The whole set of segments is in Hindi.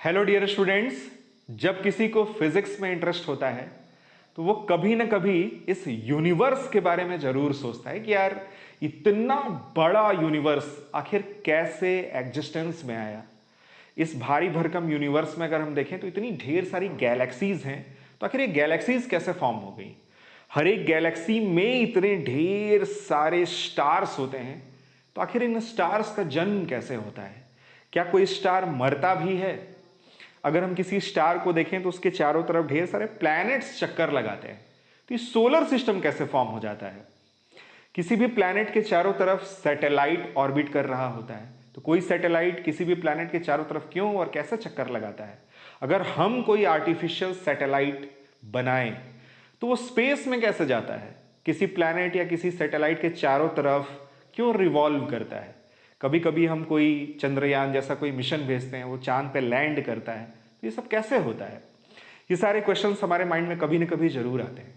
Hello dear students. जब किसी को फिजिक्स में इंटरेस्ट होता है तो वो कभी ना कभी इस यूनिवर्स के बारे में जरूर सोचता है कि यार इतना बड़ा यूनिवर्स आखिर कैसे एग्जिस्टेंस में आया। इस भारी भरकम यूनिवर्स में अगर हम देखें तो इतनी ढेर सारी गैलेक्सीज हैं, तो आखिर ये गैलेक्सीज कैसे फॉर्म हो गई। हर एक गैलेक्सी में इतने ढेर सारे स्टार्स होते हैं, तो आखिर इन स्टार्स का जन्म कैसे होता है। क्या कोई स्टार मरता भी है? अगर हम किसी स्टार को देखें तो उसके चारों तरफ ढेर सारे प्लैनेट्स चक्कर लगाते हैं, तो ये सोलर सिस्टम कैसे फॉर्म हो जाता है। किसी भी प्लैनेट के चारों तरफ सैटेलाइट ऑर्बिट कर रहा होता है, तो कोई सैटेलाइट किसी भी प्लैनेट के चारों तरफ क्यों और कैसे चक्कर लगाता है। अगर हम कोई आर्टिफिशियल सैटेलाइट बनाएं तो वो स्पेस में कैसे जाता है, किसी प्लैनेट या किसी सैटेलाइट के चारों तरफ क्यों रिवॉल्व करता है। कभी कभी हम कोई चंद्रयान जैसा कोई मिशन भेजते हैं, वो चांद पे लैंड करता है, तो ये सब कैसे होता है। ये सारे क्वेश्चंस हमारे माइंड में कभी ना कभी जरूर आते हैं।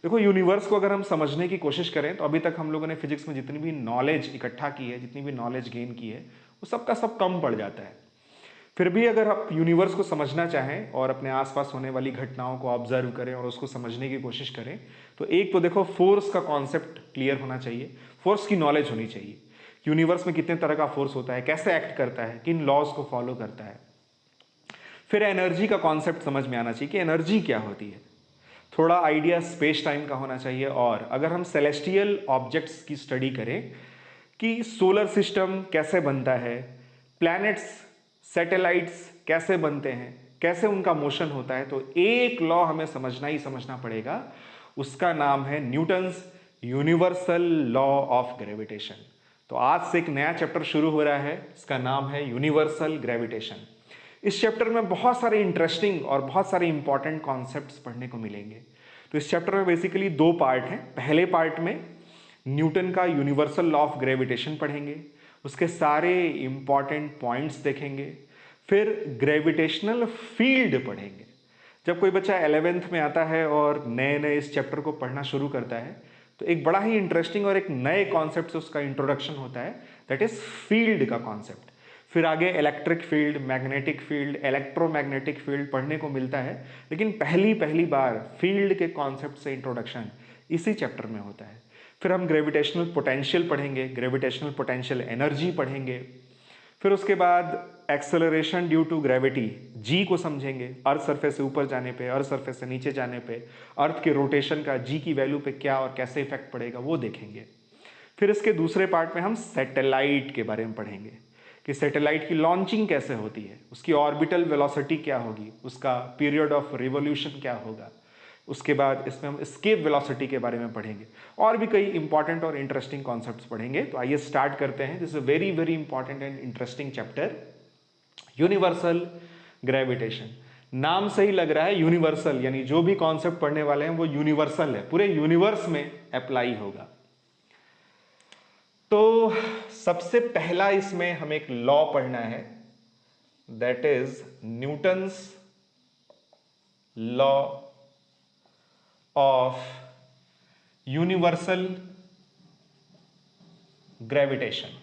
देखो, यूनिवर्स को अगर हम समझने की कोशिश करें तो अभी तक हम लोगों ने फिजिक्स में जितनी भी नॉलेज इकट्ठा की है, जितनी भी नॉलेज गेन की है, वो सबका सब कम पड़ जाता है। फिर भी अगर आप यूनिवर्स को समझना चाहें और अपने आसपास होने वाली घटनाओं को ऑब्जर्व करें और उसको समझने की कोशिश करें, तो एक तो देखो फोर्स का कॉन्सेप्ट क्लियर होना चाहिए, फोर्स की नॉलेज होनी चाहिए। यूनिवर्स में कितने तरह का फोर्स होता है, कैसे एक्ट करता है, किन लॉज को फॉलो करता है। फिर एनर्जी का कॉन्सेप्ट समझ में आना चाहिए कि एनर्जी क्या होती है। थोड़ा आइडिया स्पेस टाइम का होना चाहिए। और अगर हम सेलेस्टियल ऑब्जेक्ट्स की स्टडी करें कि सोलर सिस्टम कैसे बनता है, प्लैनेट्स सैटेलाइट्स कैसे बनते हैं, कैसे उनका मोशन होता है, तो एक लॉ हमें समझना ही समझना पड़ेगा। उसका नाम है Newton's universal law of gravitation. तो आज से एक नया चैप्टर शुरू हो रहा है, इसका नाम है यूनिवर्सल ग्रेविटेशन। इस चैप्टर में बहुत सारे इंटरेस्टिंग और बहुत सारे इंपॉर्टेंट कॉन्सेप्ट्स पढ़ने को मिलेंगे। तो इस चैप्टर में बेसिकली दो पार्ट हैं। पहले पार्ट में न्यूटन का यूनिवर्सल लॉ ऑफ ग्रेविटेशन पढ़ेंगे, उसके सारे इंपॉर्टेंट पॉइंट्स देखेंगे। फिर ग्रेविटेशनल फील्ड पढ़ेंगे। जब कोई बच्चा 11th में आता है और नए नए इस चैप्टर को पढ़ना शुरू करता है, तो एक बड़ा ही इंटरेस्टिंग और एक नए कॉन्सेप्ट से उसका इंट्रोडक्शन होता है, दैट इज फील्ड का कॉन्सेप्ट। फिर आगे electric field, magnetic field, electromagnetic field पढ़ने को मिलता है, लेकिन पहली बार फील्ड के कॉन्सेप्ट से इंट्रोडक्शन इसी चैप्टर में होता है। फिर हम ग्रेविटेशनल पोटेंशियल पढ़ेंगे, ग्रेविटेशनल पोटेंशियल एनर्जी पढ़ेंगे। फिर उसके बाद एक्सेलरेशन ड्यू टू ग्रेविटी, जी को समझेंगे। अर्थ सरफेस से ऊपर जाने पे, अर्थ सरफेस से नीचे जाने पे अर्थ के रोटेशन का जी की वैल्यू पे क्या और कैसे इफेक्ट पड़ेगा, वो देखेंगे। फिर इसके दूसरे पार्ट में हम सैटेलाइट के बारे में पढ़ेंगे कि सैटेलाइट की लॉन्चिंग कैसे होती है, उसकी ऑर्बिटल वेलोसिटी क्या होगी, उसका पीरियड ऑफ रिवॉल्यूशन क्या होगा। उसके बाद इसमें हम एस्केप वेलोसिटी के बारे में पढ़ेंगे और भी कई इंपॉर्टेंट और इंटरेस्टिंग कॉन्सेप्ट्स पढ़ेंगे। तो आइए स्टार्ट करते हैं। This is a very very important and interesting chapter, universal gravitation. नाम से ही लग रहा है यूनिवर्सल, यानी जो भी कॉन्सेप्ट पढ़ने वाले हैं वो यूनिवर्सल है, पूरे यूनिवर्स में अप्लाई होगा। तो सबसे पहला इसमें हमें एक लॉ पढ़ना है, that is Newton's law of universal gravitation.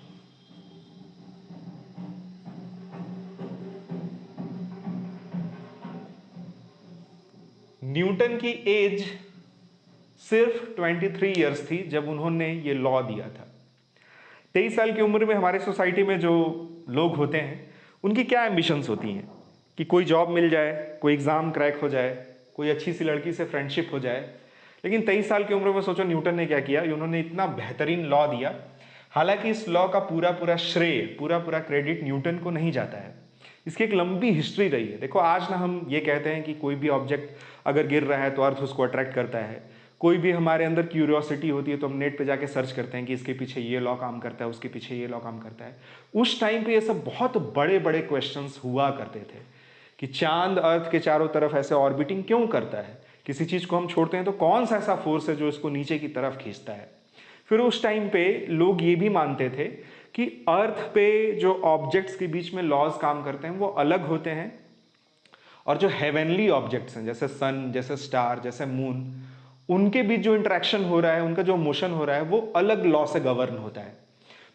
Newton की एज सिर्फ 23 इयर्स थी जब उन्होंने ये लॉ दिया था। 23 साल की उम्र में हमारे सोसाइटी में जो लोग होते हैं उनकी क्या एम्बिशंस होती हैं कि कोई जॉब मिल जाए, कोई एग्जाम क्रैक हो जाए, कोई अच्छी सी लड़की से फ्रेंडशिप हो जाए। लेकिन 23 साल की उम्र में सोचो न्यूटन ने क्या किया, उन्होंने इतना बेहतरीन लॉ दिया। हालांकि इस लॉ का पूरा श्रेय, पूरा क्रेडिट न्यूटन को नहीं जाता है, इसकी एक लंबी हिस्ट्री रही है। देखो, आज ना हम ये कहते हैं कि कोई भी ऑब्जेक्ट अगर गिर रहा है तो अर्थ उसको अट्रैक्ट करता है। कोई भी हमारे अंदर क्यूरियोसिटी होती है तो हम नेट पे जाके सर्च करते हैं कि इसके पीछे ये लॉ काम करता है, उसके पीछे ये लॉ काम करता है। उस टाइम पे ये सब बहुत बड़े बड़े क्वेश्चंस हुआ करते थे कि चांद अर्थ के चारों तरफ ऐसे ऑर्बिटिंग क्यों करता है, किसी चीज को हम छोड़ते हैं तो कौन सा ऐसा फोर्स है जो इसको नीचे की तरफ खींचता है। फिर उस टाइम पे लोग ये भी मानते थे कि अर्थ पे जो ऑब्जेक्ट्स के बीच में लॉज काम करते हैं वो अलग होते हैं, और जो हेवनली ऑब्जेक्ट्स हैं जैसे सन, जैसे स्टार, जैसे मून, उनके बीच जो इंटरेक्शन हो रहा है, उनका जो मोशन हो रहा है, वो अलग लॉ से गवर्न होता है।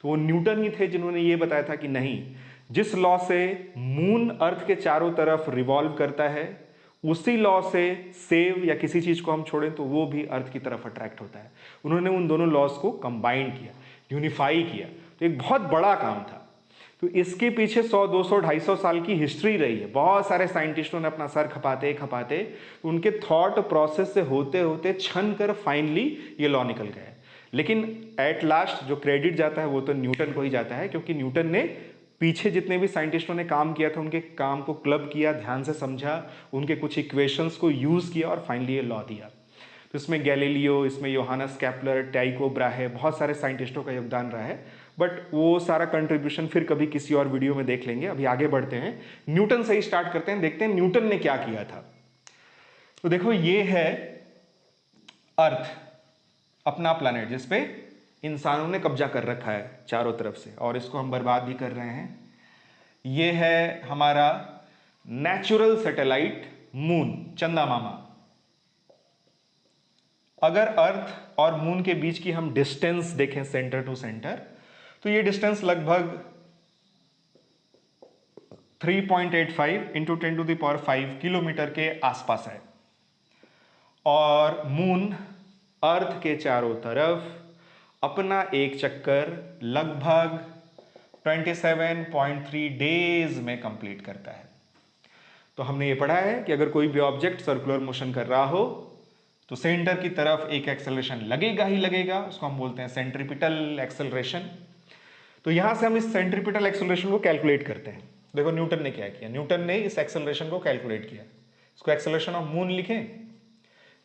तो वो न्यूटन ही थे जिन्होंने ये बताया था कि नहीं, जिस लॉ से मून अर्थ के चारों तरफ रिवॉल्व करता है, उसी लॉ से सेव या किसी चीज को हम छोड़ें तो वो भी अर्थ की तरफ अट्रैक्ट होता है। उन्होंने उन दोनों लॉज को कंबाइन किया, यूनिफाई किया, तो एक बहुत बड़ा काम था। तो इसके पीछे 100, 200, 250 साल की हिस्ट्री रही है। बहुत सारे साइंटिस्टों ने अपना सर खपाते खपाते उनके थॉट प्रोसेस से होते होते छन कर फाइनली ये लॉ निकल गया। लेकिन एट लास्ट जो क्रेडिट जाता है वो तो न्यूटन को ही जाता है, क्योंकि न्यूटन ने पीछे जितने भी साइंटिस्टों ने काम किया था उनके काम को क्लब किया, ध्यान से समझा, उनके कुछ इक्वेशंस को यूज किया और फाइनली ये लॉ दिया। तो इसमें गैलीलियो, इसमें योहानस केपलर, टाइको ब्राहे, बहुत सारे साइंटिस्टों का योगदान रहा है। बट वो सारा कंट्रीब्यूशन फिर कभी किसी और वीडियो में देख लेंगे। अभी आगे बढ़ते हैं, न्यूटन से ही स्टार्ट करते हैं, देखते हैं न्यूटन ने क्या किया था। तो देखो ये है अर्थ, अपना प्लैनेट जिसपे इंसानों ने कब्जा कर रखा है चारों तरफ से और इसको हम बर्बाद भी कर रहे हैं। ये है हमारा नेचुरल सैटेलाइट मून, चंदा मामा। अगर अर्थ और मून के बीच की हम डिस्टेंस देखें सेंटर टू सेंटर, तो ये डिस्टेंस लगभग 3.85 इंटू 10⁵ किलोमीटर के आसपास है। और मून अर्थ के चारों तरफ अपना एक चक्कर लगभग 27.3 डेज में कंप्लीट करता है। तो हमने ये पढ़ा है कि अगर कोई भी ऑब्जेक्ट सर्कुलर मोशन कर रहा हो तो सेंटर की तरफ एक एक्सेलरेशन लगेगा ही लगेगा, उसको हम बोलते हैं सेंट्रीपिटल एक्सेलरेशन। तो यहां से हम इस सेंट्रीपिटल एक्सेलरेशन को कैलकुलेट करते हैं। देखो न्यूटन ने क्या किया, न्यूटन ने इस एक्सेलरेशन को कैलकुलेट किया। इसको एक्सेलरेशन ऑफ मून लिखें,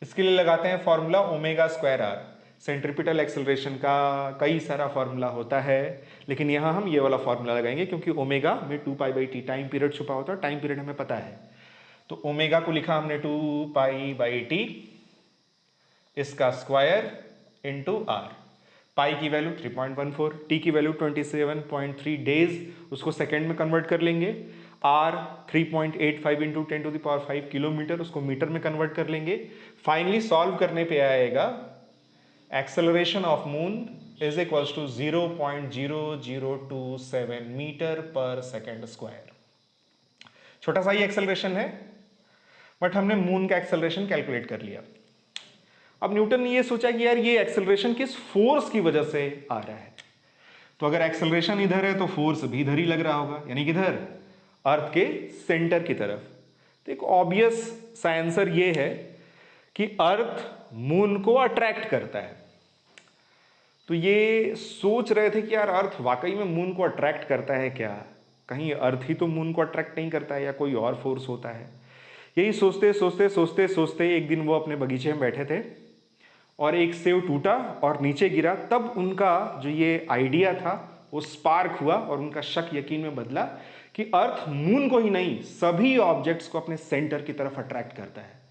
इसके लिए लगाते हैं फॉर्मूला ω²r। सेंट्रीपिटल एक्सेलरेशन का कई सारा फॉर्मूला होता है, लेकिन यहां हम ये वाला फॉर्मूला लगाएंगे क्योंकि ओमेगा में 2π/t टाइम पीरियड छुपा होता है। टाइम पीरियड हमें पता है, तो ओमेगा को लिखा हमने 2π/t, इसका स्क्वायर इंटू r। पाई की वैल्यू 3.14, टी की वैल्यू 27.3 डेज, उसको सेकेंड में कन्वर्ट कर लेंगे। आर 3.85 इंटू 10⁵ किलोमीटर, उसको मीटर में कन्वर्ट कर लेंगे। फाइनली सॉल्व करने पे आएगा acceleration of moon is equals to 0.0027 metre per second square. छोटा सा ही एक्सेलरेशन है, बट हमने मून का एक्सेलरेशन कैलकुलेट कर लिया। अब न्यूटन ने ये सोचा कि यार ये एक्सेलरेशन किस फोर्स की वजह से आ रहा है। तो अगर एक्सेलरेशन इधर है तो फोर्स भी इधर ही लग रहा होगा, यानी किधर, अर्थ के सेंटर की तरफ। तो एक ऑब्वियस सा आंसर ये है कि अर्थ मून को अट्रैक्ट करता है। तो ये सोच रहे थे कि यार अर्थ वाकई में मून को अट्रैक्ट करता है क्या, कहीं अर्थ ही तो मून को अट्रैक्ट नहीं करता है या कोई और फोर्स होता है। यही सोचते सोचते सोचते सोचते एक दिन वो अपने बगीचे में बैठे थे और एक सेब टूटा और नीचे गिरा। तब उनका जो ये आइडिया था वो स्पार्क हुआ और उनका शक यकीन में बदला कि अर्थ मून को ही नहीं सभी ऑब्जेक्ट्स को अपने सेंटर की तरफ अट्रैक्ट करता है।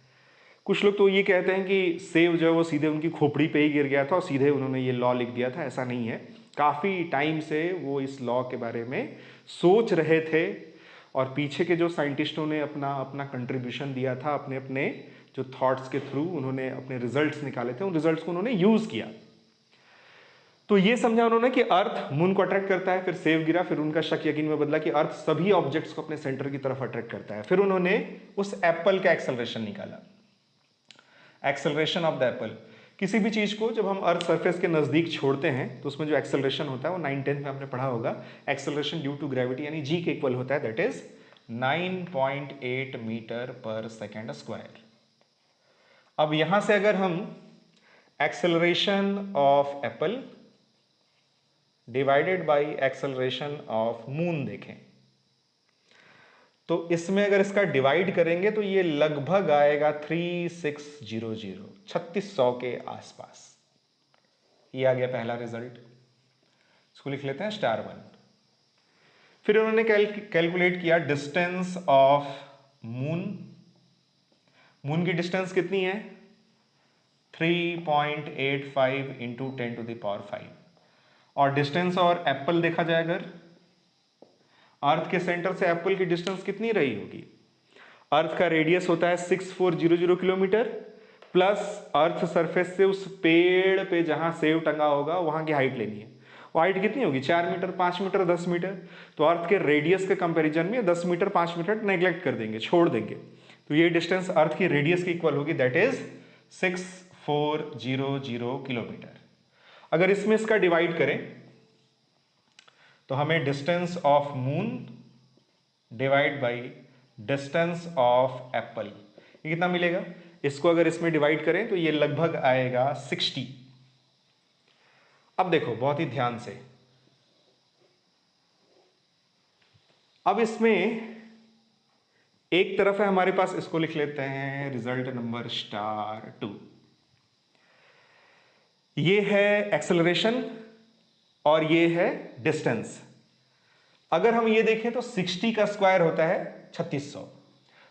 कुछ लोग तो ये कहते हैं कि सेब जो है वो सीधे उनकी खोपड़ी पे ही गिर गया था और सीधे उन्होंने ये लॉ लिख दिया था। ऐसा नहीं है, काफ़ी टाइम से वो इस लॉ के बारे में सोच रहे थे और पीछे के जो साइंटिस्टों ने अपना कंट्रीब्यूशन दिया था, अपने अपने जो थॉट्स के थ्रू उन्होंने अपने रिजल्ट्स निकाले थे, उन रिजल्ट्स को उन्होंने यूज़ किया। तो ये समझा उन्होंने कि अर्थ मून को अट्रैक्ट करता है, फिर सेब गिरा, फिर उनका शक यकीन में बदला कि अर्थ सभी ऑब्जेक्ट्स को अपने सेंटर की तरफ अट्रैक्ट करता है। फिर उन्होंने उस एप्पल का एक्सेलरेशन निकाला, एक्सेलरेशन ऑफ द एप्पल। किसी भी चीज को जब हम अर्थ सरफेस के नजदीक छोड़ते हैं तो उसमें जो एक्सेलरेशन होता है वो 9/10 में आपने पढ़ा होगा, एक्सेलरेशन ड्यू टू ग्रेविटी यानी जी के इक्वल होता है, that is 9.8 metre per second square. अब यहां से अगर हम acceleration of apple divided by acceleration of moon देखें तो इसमें अगर इसका डिवाइड करेंगे तो ये लगभग आएगा 3600 के आसपास। ये आ गया पहला रिजल्ट, इसको लिख लेते हैं *1। फिर उन्होंने कैलकुलेट किया डिस्टेंस ऑफ मून। मून की डिस्टेंस कितनी है, 3.85 इंटू 10⁵। और डिस्टेंस और एप्पल देखा जाए अगर, अर्थ के सेंटर से एप्पल की डिस्टेंस कितनी रही होगी, अर्थ का रेडियस होता है 6400 किलोमीटर, प्लस अर्थ सरफेस से उस पेड़ पे जहां सेब टंगा होगा वहां की हाइट लेनी है। हाइट कितनी होगी, 4 मीटर, 5 मीटर, 10 मीटर। तो अर्थ के रेडियस के कंपैरिजन में 10 मीटर 5 मीटर नेग्लेक्ट कर देंगे, छोड़ देंगे। तो ये डिस्टेंस अर्थ की रेडियस की इक्वल होगी, दैट इज 6400 किलोमीटर। अगर इसमें इसका डिवाइड करें तो हमें distance of moon divide by distance of Apple, ये कितना मिलेगा? इसको अगर इसमें डिवाइड करें तो ये लगभग आएगा 60। अब देखो बहुत ही ध्यान से, अब इसमें एक तरफ है हमारे पास, इसको लिख लेते हैं रिजल्ट नंबर *2। ये है एक्सेलरेशन और ये है डिस्टेंस। अगर हम ये देखें तो 60 का स्क्वायर होता है 3600।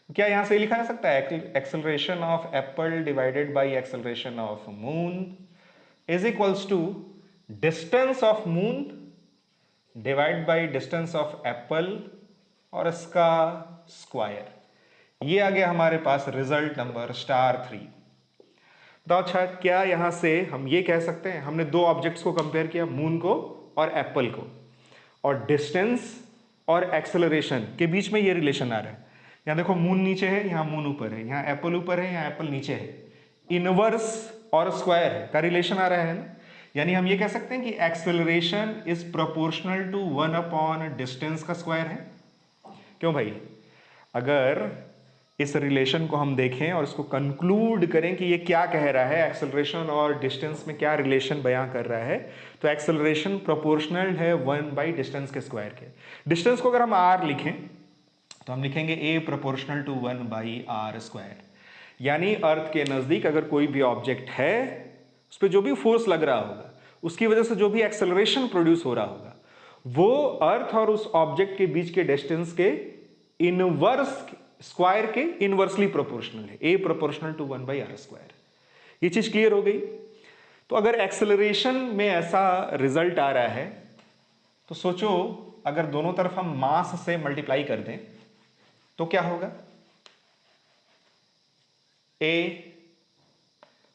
क्या यहां से लिखा जा सकता है acceleration of apple divided by acceleration of moon is equals to distance of moon divide by distance of apple और इसका स्क्वायर। ये आ गया हमारे पास रिजल्ट नंबर *3। बताओ अच्छा, क्या यहां से हम ये कह सकते हैं, हमने दो ऑब्जेक्ट्स को कंपेयर किया, मून को और एप्पल को, और डिस्टेंस और एक्सेलरेशन के बीच में ये रिलेशन आ रहा है। यहां देखो मून नीचे है, यहां मून ऊपर है, यहां एप्पल ऊपर है, यहां एप्पल नीचे है, इनवर्स और स्क्वायर है का रिलेशन आ रहा है ना। यानी हम ये कह सकते हैं कि acceleration is proportional to 1 distance का स्क्वायर है। क्यों भाई? अगर इस रिलेशन को हम देखें और इसको कंक्लूड करें कि ये क्या कह रहा है, एक्सेलरेशन और डिस्टेंस में क्या रिलेशन बयां कर रहा है, तो एक्सेलरेशन प्रोपोर्शनल है 1 डिस्टेंस के स्क्वायर के। डिस्टेंस को अगर हम r लिखें तो हम लिखेंगे a प्रोपोर्शनल टू 1/r²। यानी अर्थ के नजदीक अगर कोई भी ऑब्जेक्ट है, उस पर जो भी फोर्स लग रहा होगा, उसकी वजह से जो भी एक्सेलरेशन प्रोड्यूस हो रहा होगा, वो अर्थ और उस ऑब्जेक्ट के बीच के डिस्टेंस के इनवर्स स्क्वायर के इनवर्सली प्रोपोर्शनल है, a प्रोपोर्शनल टू 1/r²। ये चीज क्लियर हो गई। तो अगर एक्सेलरेशन में ऐसा रिजल्ट आ रहा है तो सोचो अगर दोनों तरफ हम मास से मल्टीप्लाई कर दें तो क्या होगा? a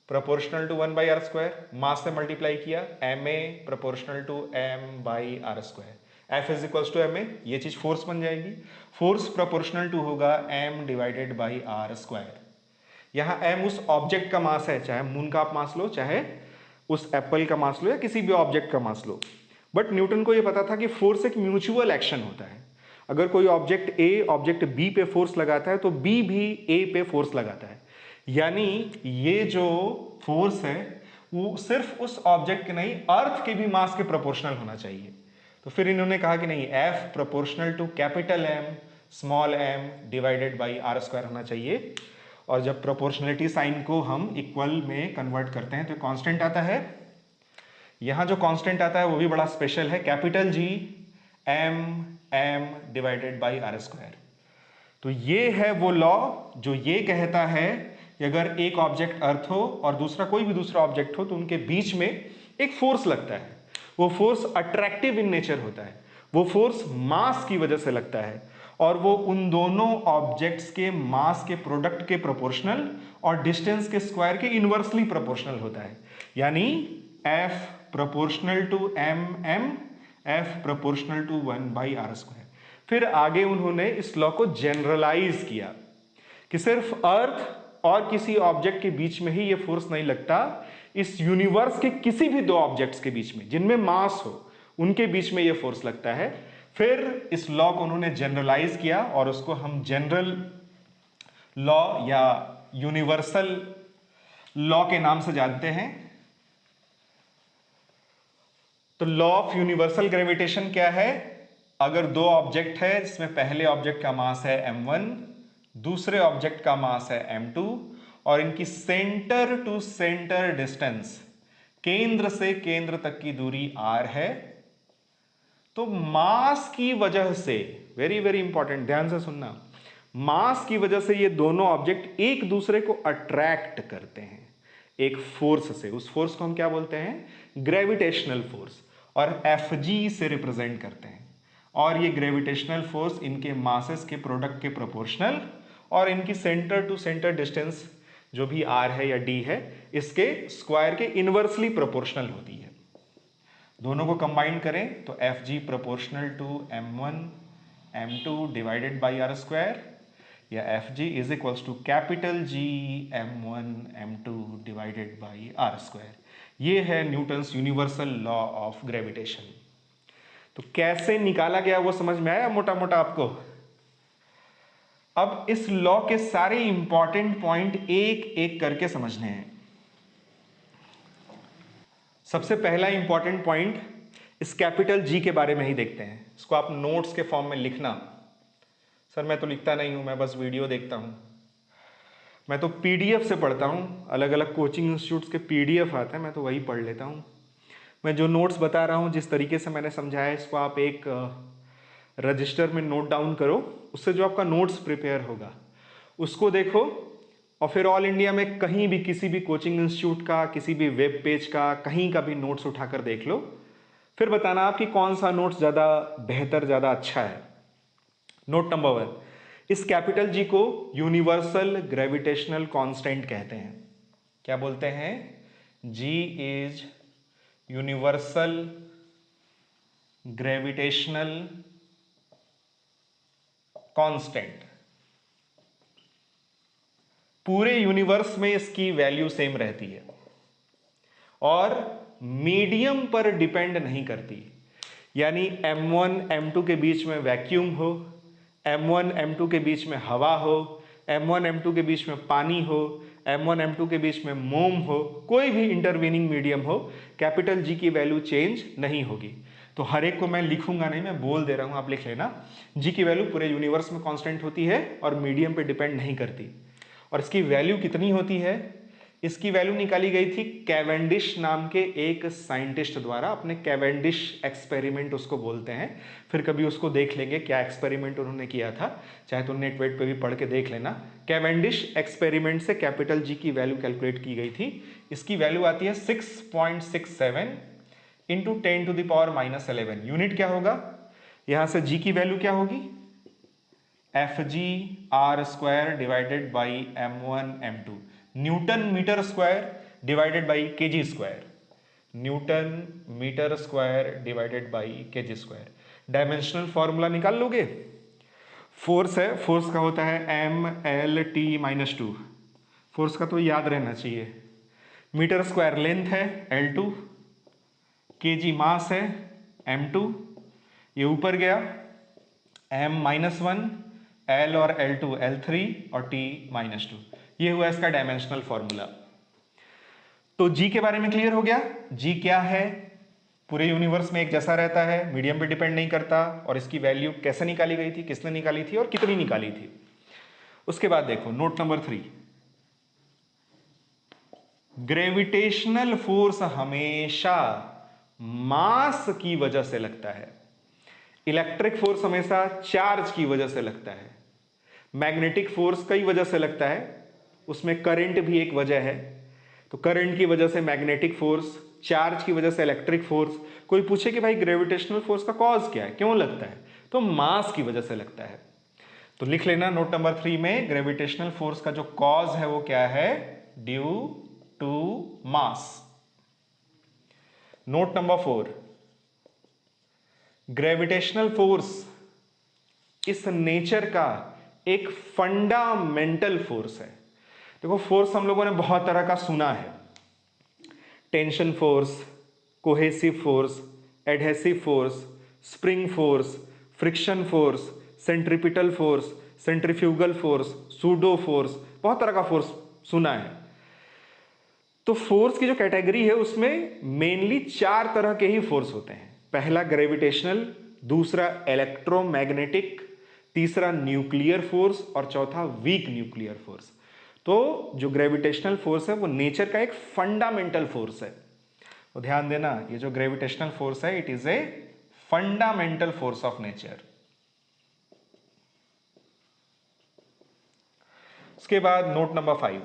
प्रोपोर्शनल टू 1/r², मास से मल्टीप्लाई किया, ma proportional to m/r², F is equals to ma, ये चीज फोर्स बन जाएगी। फोर्स प्रोपोर्शनल टू होगा m डिवाइडेड बाई r²। यहां m उस ऑब्जेक्ट का मास है, चाहे मून का आप मास लो, चाहे उस एप्पल का मास लो, या किसी भी ऑब्जेक्ट का मास लो। बट न्यूटन को यह पता था कि फोर्स एक म्यूचुअल एक्शन होता है। अगर कोई ऑब्जेक्ट A ऑब्जेक्ट B पे फोर्स लगाता है तो B भी A पे फोर्स लगाता है। यानी ये जो फोर्स है वो सिर्फ उस ऑब्जेक्ट के नहीं, अर्थ के भी मास के प्रोपोर्शनल होना चाहिए। तो फिर इन्होंने कहा कि नहीं, F proportional to capital M small m divided by r² होना चाहिए। और जब प्रोपोर्शनलिटी साइन को हम इक्वल में कन्वर्ट करते हैं तो कांस्टेंट आता है। यहां जो कांस्टेंट आता है वो भी बड़ा स्पेशल है, capital G m divided by r²। तो ये है वो लॉ जो ये कहता है कि अगर एक ऑब्जेक्ट अर्थ हो और दूसरा कोई भी दूसरा ऑब्जेक्ट हो तो उनके बीच में एक फोर्स लगता है। वो फोर्स अट्रैक्टिव इन नेचर होता है, वो फोर्स मास की वजह से लगता है, और वो उन दोनों ऑब्जेक्ट्स के मास के प्रोडक्ट के प्रोपोर्शनल और डिस्टेंस के स्क्वायर के इनवर्सली प्रोपोर्शनल होता है। यानी F proportional to m, F proportional to 1/r²। फिर आगे उन्होंने इस लॉ को जनरलाइज किया कि सिर्फ अर्थ और किसी ऑब्जेक्ट के बीच में ही ये फोर्स नहीं लगता, इस यूनिवर्स के किसी भी दो ऑब्जेक्ट्स के बीच में जिनमें मास हो उनके बीच में ये फोर्स लगता है। फिर इस लॉ को उन्होंने जनरलाइज किया और उसको हम जनरल लॉ या यूनिवर्सल लॉ के नाम से जानते हैं। तो लॉ ऑफ यूनिवर्सल ग्रेविटेशन क्या है? अगर दो ऑब्जेक्ट है जिसमें पहले ऑब्जेक्ट का मास है m1, दूसरे ऑब्जेक्ट का मास है m2, और इनकी सेंटर टू सेंटर डिस्टेंस, केंद्र से केंद्र तक की दूरी r है, तो मास की वजह से, वेरी वेरी इंपॉर्टेंट, ध्यान से सुनना, मास की वजह से ये दोनों ऑब्जेक्ट एक दूसरे को अट्रैक्ट करते हैं एक फोर्स से। उस फोर्स को हम क्या बोलते हैं? ग्रेविटेशनल फोर्स, और Fg से रिप्रेजेंट करते हैं। और ये ग्रेविटेशनल फोर्स इनके मासेस के प्रोडक्ट के प्रोपोर्शनल और इनकी सेंटर टू सेंटर डिस्टेंस जो भी r है या d है, इसके स्क्वायर के इनवर्सली प्रोपोर्शनल होती है। दोनों को कंबाइन करें तो F G proportional to m1 m2 divided by R square, या F G is equals to capital G m1 m2 divided by R square. ये है Newton's universal law of gravitation. तो कैसे निकाला गया वो समझ में आया मोटा मोटा आपको? अब इस लॉ के सारे इंपॉर्टेंट पॉइंट एक एक करके समझने हैं। सबसे पहला इंपॉर्टेंट पॉइंट इस कैपिटल जी के बारे में ही देखते हैं। इसको आप नोट्स के फॉर्म में लिखना। सर मैं तो लिखता नहीं हूं, मैं बस वीडियो देखता हूं। मैं तो पीडीएफ से पढ़ता हूं, अलग अलग कोचिंग इंस्टीट्यूट्स के पीडीएफ आते हैं, मैं तो वही पढ़ लेता हूं। मैं जो नोट्स बता रहा हूं, जिस तरीके से मैंने समझाया, इसको आप एक रजिस्टर में नोट डाउन करो। उससे जो आपका नोट्स प्रिपेयर होगा उसको देखो, और फिर ऑल इंडिया में कहीं भी किसी भी कोचिंग इंस्टीट्यूट का, किसी भी वेब पेज का, कहीं का भी नोट्स उठाकर देख लो, फिर बताना आप कि कौन सा नोट्स ज़्यादा बेहतर, ज़्यादा अच्छा है। नोट नंबर 1, इस कैपिटल जी को यूनिवर्सल ग्रेविटेशनल कांस्टेंट कहते हैं। क्या बोलते हैं? जी इज यूनिवर्सल ग्रेविटेशनल कांस्टेंट। पूरे यूनिवर्स में इसकी वैल्यू सेम रहती है और मीडियम पर डिपेंड नहीं करती। यानी m1 m2 के बीच में वैक्यूम हो, m1 m2 के बीच में हवा हो, m1 m2 के बीच में पानी हो, m1 m2 के बीच में मोम हो, कोई भी इंटरवीनिंग मीडियम हो, कैपिटल जी की वैल्यू चेंज नहीं होगी। तो हर एक को मैं लिखूंगा नहीं, मैं बोल दे रहा हूं, आप लिख लेना। जी की वैल्यू पूरे यूनिवर्स में कांस्टेंट होती है और मीडियम पे डिपेंड नहीं करती। और इसकी वैल्यू कितनी होती है? इसकी वैल्यू निकाली गई थी कैवेंडिश नाम के एक साइंटिस्ट द्वारा। अपने कैवेंडिश एक्सपेरिमेंट उसको बोलते हैं, फिर कभी उसको देख लेंगे क्या एक्सपेरिमेंट उन्होंने किया था, चाहे तो नेट वेट पे भी पढ़ के देख लेना। कैवेंडिश एक्सपेरिमेंट से कैपिटल जी की वैल्यू कैलकुलेट की गई थी। इसकी वैल्यू आती है 6.67 इंटू 10⁻⁻11। यूनिट क्या होगा? यहां से जी की वैल्यू क्या होगी? F G R square divided by m1 m2, newton metre square divided by KG square, newton metre square divided by KG square. Dimensional formula निकाल लोगे। फोर्स है, फोर्स का होता है m/L/T-2। फोर्स का तो याद रहना चाहिए। मीटर स्क्वायर लेंथ है L2, केजी मास है m2, ये ऊपर गया m-1, L और L2 L3 और T-2। ये हुआ इसका डायमेंशनल फॉर्मूला। तो G के बारे में क्लियर हो गया। G क्या है? पूरे यूनिवर्स में एक जैसा रहता है, मीडियम पे डिपेंड नहीं करता, और इसकी वैल्यू कैसे निकाली गई थी, किसने निकाली थी और कितनी निकाली थी। उसके बाद देखो नोट नंबर 3, ग्रेविटेशनल फोर्स हमेशा मास की वजह से लगता है। इलेक्ट्रिक फोर्स हमेशा चार्ज की वजह से लगता है। मैग्नेटिक फोर्स कई वजह से लगता है, उसमें करंट भी एक वजह है। तो करंट की वजह से मैग्नेटिक फोर्स, चार्ज की वजह से इलेक्ट्रिक फोर्स। कोई पूछे कि भाई ग्रेविटेशनल फोर्स का कॉज क्या है, क्यों लगता है, तो मास की वजह से लगता है। तो लिख लेना नोट नंबर 3 में, ग्रेविटेशनल फोर्स का जो कॉज है वो क्या है? Due to mass. Note number 4, gravitational force इस नेचर का एक फंडामेंटल फोर्स है। देखो फोर्स हम लोगों ने बहुत तरह का सुना है, tension force, cohesive force, adhesive force, spring force, friction force, centripetal force, centrifugal force, pseudo force, बहुत तरह का फोर्स सुना है। तो फोर्स की जो कैटेगरी है उसमें मेनली 4 तरह के ही फोर्स होते हैं। पहला ग्रेविटेशनल, दूसरा इलेक्ट्रोमैग्नेटिक, तीसरा न्यूक्लियर फोर्स और चौथा वीक न्यूक्लियर फोर्स। तो जो ग्रेविटेशनल फोर्स है वो नेचर का एक फंडामेंटल फोर्स है। तो ध्यान देना, ये जो ग्रेविटेशनल फोर्स है it is a fundamental force of nature. उसके बाद नोट नंबर 5,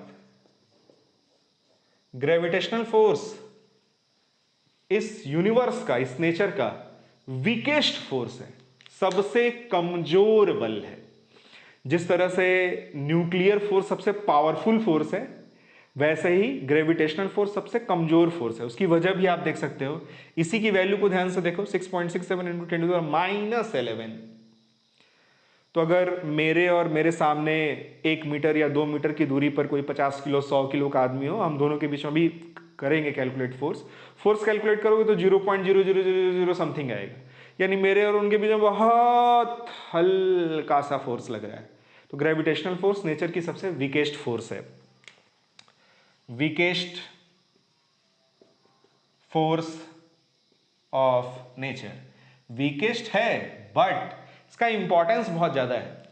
ग्रेविटेशनल फोर्स इस यूनिवर्स का, इस नेचर का वीकेस्ट फोर्स है, सबसे कमजोर बल है। जिस तरह से न्यूक्लियर फोर्स सबसे पावरफुल फोर्स है, वैसे ही ग्रेविटेशनल फोर्स सबसे कमजोर फोर्स है। उसकी वजह भी आप देख सकते हो, इसी की वैल्यू को ध्यान से देखो, 6.67 इंटू 10⁻11। तो अगर मेरे और मेरे सामने 1 मीटर या 2 मीटर की दूरी पर कोई 50 किलो 100 किलो का आदमी हो, हम दोनों के बीच में भी करेंगे कैलकुलेट फोर्स कैलकुलेट करोगे तो 0.0000 समथिंग आएगा, यानी मेरे और उनके बीच में बहुत हल्का सा फोर्स लग रहा है। तो ग्रेविटेशनल फोर्स नेचर की सबसे वीकेस्ट फोर्स है, weakest force of nature. Weakest है बट इसका इंपॉर्टेंस बहुत ज्यादा है।